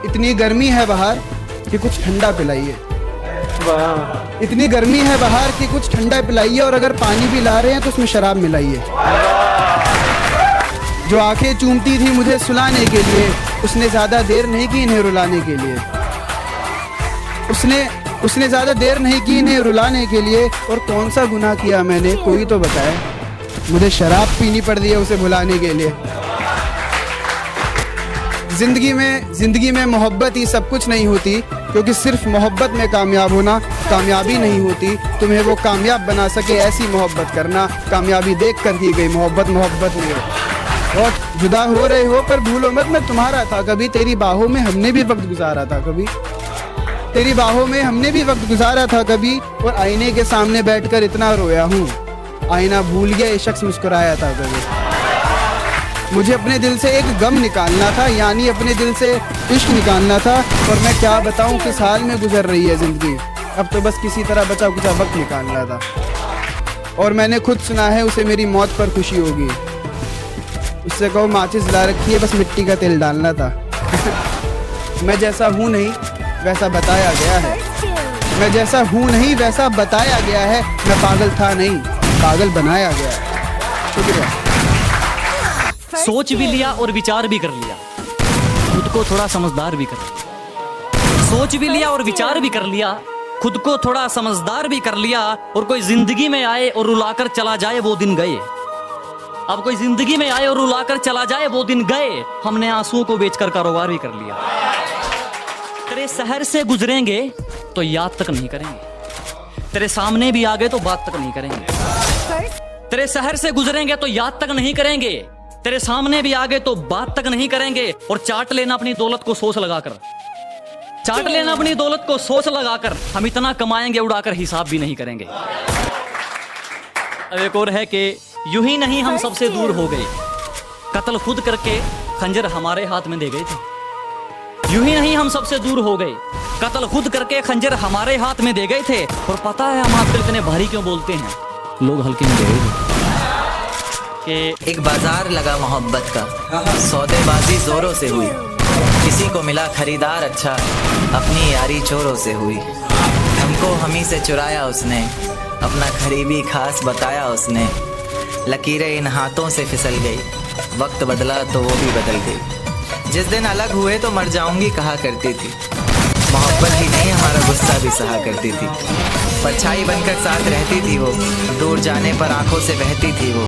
इतनी गर्मी है बाहर कि कुछ ठंडा पिलाइए। वाह, इतनी गर्मी है बाहर कि कुछ ठंडा पिलाइए, और अगर पानी भी ला रहे हैं तो उसमें शराब मिलाइए। जो आंखें चूमती थी मुझे सुलाने के लिए, उसने ज़्यादा देर नहीं की इन्हें रुलाने के लिए। उसने ज़्यादा देर नहीं की इन्हें रुलाने के लिए। और कौन सा गुनाह किया मैंने, कोई तो बताए। मुझे शराब पीनी पड़ रही है उसे भुलाने के लिए। जिंदगी में मोहब्बत ही सब कुछ नहीं होती, क्योंकि सिर्फ मोहब्बत में कामयाब होना कामयाबी नहीं होती। तुम्हें वो कामयाब बना सके ऐसी मोहब्बत करना। कामयाबी देख कर की गई मोहब्बत नहीं हो। और जुदा हो रहे हो पर भूलो मत मैं तुम्हारा था कभी। तेरी बाहों में हमने भी वक्त गुजारा था कभी। तेरी बाहों में हमने भी वक्त गुजारा था कभी। और आईने के सामने बैठकर इतना रोया हूँ, आईना भूल गया ये शख्स मुस्कुराया था कभी। मुझे अपने दिल से एक गम निकालना था, यानी अपने दिल से इश्क निकालना था। और मैं क्या बताऊं किस हाल में गुजर रही है ज़िंदगी। अब तो बस किसी तरह बचा कुचा वक्त निकालना था। और मैंने खुद सुना है उसे मेरी मौत पर खुशी होगी। उससे कहो माचिस ला रखी है, बस मिट्टी का तेल डालना था। मैं जैसा हूँ नहीं वैसा बताया गया है। मैं जैसा हूँ नहीं वैसा बताया गया है। मैं पागल था नहीं, पागल बनाया गया है। शुक्रिया। सोच भी लिया और विचार भी कर लिया, खुद को थोड़ा समझदार भी कर लिया। सोच भी लिया और विचार भी कर लिया, खुद को थोड़ा समझदार भी कर लिया। और कोई जिंदगी में आए और रुलाकर चला जाए वो दिन गए। अब कोई जिंदगी में आए और रुलाकर चला जाए वो दिन गए। हमने आंसुओं को बेचकर कारोबार भी कर लिया। तेरे शहर से गुजरेंगे तो याद तक नहीं करेंगे। तेरे सामने भी आ गए तो बात तक नहीं करेंगे। तेरे शहर से गुजरेंगे तो याद तक नहीं करेंगे। तेरे सामने भी आ गए तो बात तक नहीं करेंगे। और चाट लेना अपनी दौलत को सोच लगाकर, चाट लेना अपनी दौलत को सोच लगाकर। हम इतना कमाएंगे उड़ाकर हिसाब भी नहीं करेंगे। अब एक और है कि यूं ही नहीं हम सबसे दूर हो गए, कत्ल खुद करके खंजर हमारे हाथ में दे गए थे। यूं ही नहीं हम सबसे दूर हो गए, कत्ल खुद करके खंजर हमारे हाथ में दे गए थे। और पता है हम आजकल इतने भारी क्यों बोलते हैं, लोग हल्के में ले गए थे। कि एक बाजार लगा मोहब्बत का, सौदेबाजी जोरों से हुई। किसी को मिला खरीदार अच्छा, अपनी यारी चोरों से हुई। हमको हमी से चुराया उसने, अपना करीबी खास बताया उसने। लकीरें इन हाथों से फिसल गई, वक्त बदला तो वो भी बदल गई। जिस दिन अलग हुए तो मर जाऊंगी कहा करती थी। मोहब्बत ही नहीं हमारा गुस्सा भी सहा करती थी। परछाई बनकर साथ रहती थी वो, दूर जाने पर आंखों से बहती थी वो।